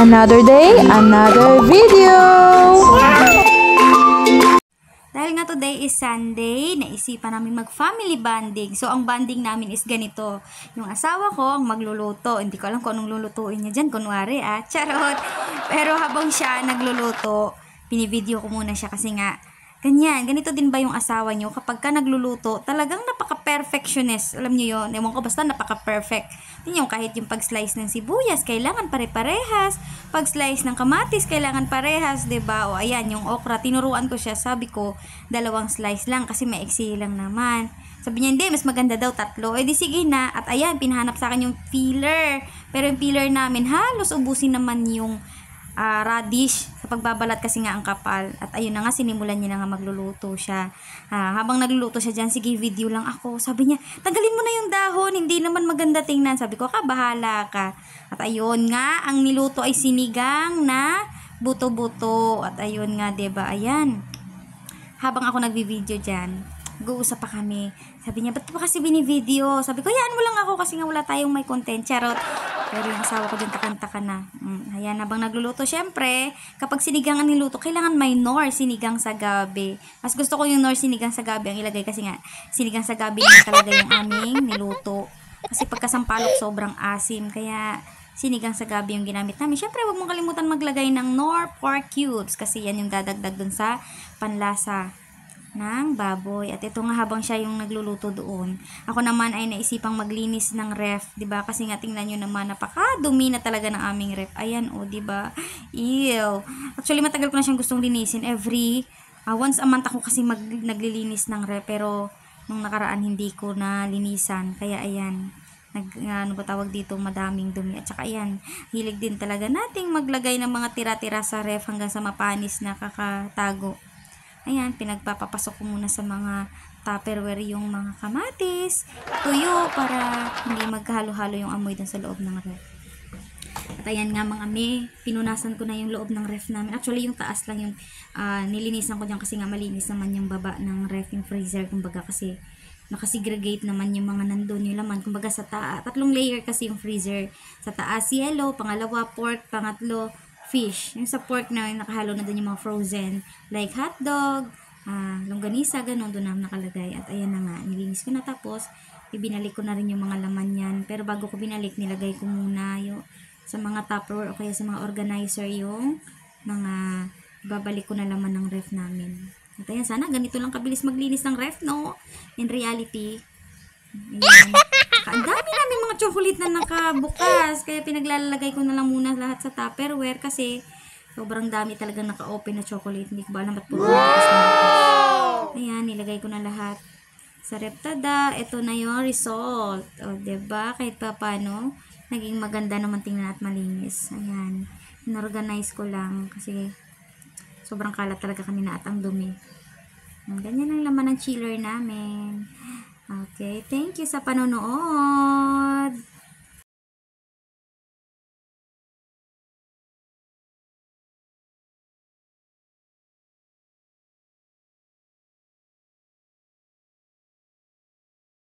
Another day, another video! Dahil nga today is Sunday, naisipan namin mag-family bonding. So, ang bonding namin is ganito. Yung asawa ko ang magluluto. Hindi ko alam kung anong lulutuin niya dyan. Kunwari, charot. Pero habang siya nagluluto, pinivideo ko muna siya kasi nga, ganito din ba yung asawa nyo? Kapag ka nagluluto, talagang napaka-perfectionist. Alam nyo yun? Ewan ko, basta napaka-perfect. Yun yung kahit yung pag-slice ng sibuyas, kailangan pare-parehas. Pag-slice ng kamatis, kailangan parehas, diba? O ayan, yung okra, tinuruan ko siya. Sabi ko, 2 slice lang kasi maiksi lang naman. Sabi niya, hindi, mas maganda daw 3. Eh di sige na. At ayan, pinahanap sa akin yung peeler. Pero yung peeler namin, halos ubusin naman yung radish sa pagbabalat kasi nga ang kapal. At ayun na nga, sinimulan niya na nga magluluto siya. Habang nagluluto siya dyan, sige, video lang ako. Sabi niya, tanggalin mo na yung dahon, hindi naman maganda tingnan. Sabi ko, bahala ka. At ayun nga, ang niluto ay sinigang na buto-buto. At ayun nga, diba, ayan. Habang ako nagbi-video dyan, mag-uusap pa kami. Sabi niya, ba't pa kasi bini-video? Sabi ko, yan mo lang ako kasi nga wala tayong may content. Charot. Pero yung asawa ko dyan takanta ka na. Ayan, habang nagluluto, syempre, kapag sinigang ang niluto, kailangan may nor sinigang sa gabi. Mas gusto ko yung nor sinigang sa gabi ang ilagay kasi nga, sinigang sa gabi na talaga yung aming niluto. Kasi pagkasampalok, sobrang asim. Kaya, sinigang sa gabi yung ginamit namin. Syempre, huwag mong kalimutan maglagay ng nor pork cubes kasi yan yung dadagdag dun sa panlasa ng baboy. At ito nga, habang siya yung nagluluto doon, ako naman ay naisipang maglinis ng ref, 'di ba? Kasi nga tingnan niyo naman, napakadumi na talaga ng aming ref. Ayan, 'di ba? Ew. Actually, matagal ko na siyang gustong linisin. Every once a month ako kasi naglilinis ng ref, pero nung nakaraan hindi ko na linisan. Kaya ayan, ano ba tawag dito, madaming dumi. At saka ayan, hilig din talaga nating maglagay ng mga tira-tira sa ref hanggang sa mapanis na kakatago. Ayan, pinagpapapasok ko muna sa mga Tupperware yung mga kamatis, tuyo, para hindi magkahalo-halo yung amoy dun sa loob ng ref. At ayan nga mga pinunasan ko na yung loob ng ref namin. Actually, yung taas lang yung nilinisan ko dyan kasi nga malinis naman yung baba ng ref, yung freezer, kumbaga kasi nakasegregate naman yung mga nandun yung laman. Kumbaga sa taas, 3 layer kasi yung freezer. Sa taas, yellow, pangalawa, pork, pangatlo, fish. Yung sa pork na nakahalo na dun yung mga frozen, like hotdog, longganisa, ganun, doon na nakalagay. At ayan na nga, nilinis ko na, tapos ibinalik ko na rin yung mga laman yan. Pero bago ko binalik, nilagay ko muna yung sa mga Tupperware o kaya sa mga organizer yung mga babalik ko na laman ng ref namin. At ayan, sana ganito lang kabilis maglinis ng ref, no? In reality, ayan. Ang dami namin mga chocolate na nakabukas, kaya pinaglalagay ko na lang muna lahat sa Tupperware kasi sobrang dami talagang naka-open na chocolate. Hindi ko ba alam ba't puro bukas na bukas. Ayan, nilagay ko na lahat sa ref. Tada, ito na yung result. O, diba? Kahit pa paano, naging maganda naman tingnan at malinis. Ayan, inorganize ko lang kasi sobrang kalat talaga kanina at ang dumi. Ganyan ang laman ng chiller namin. Okay, thank you sa panonood.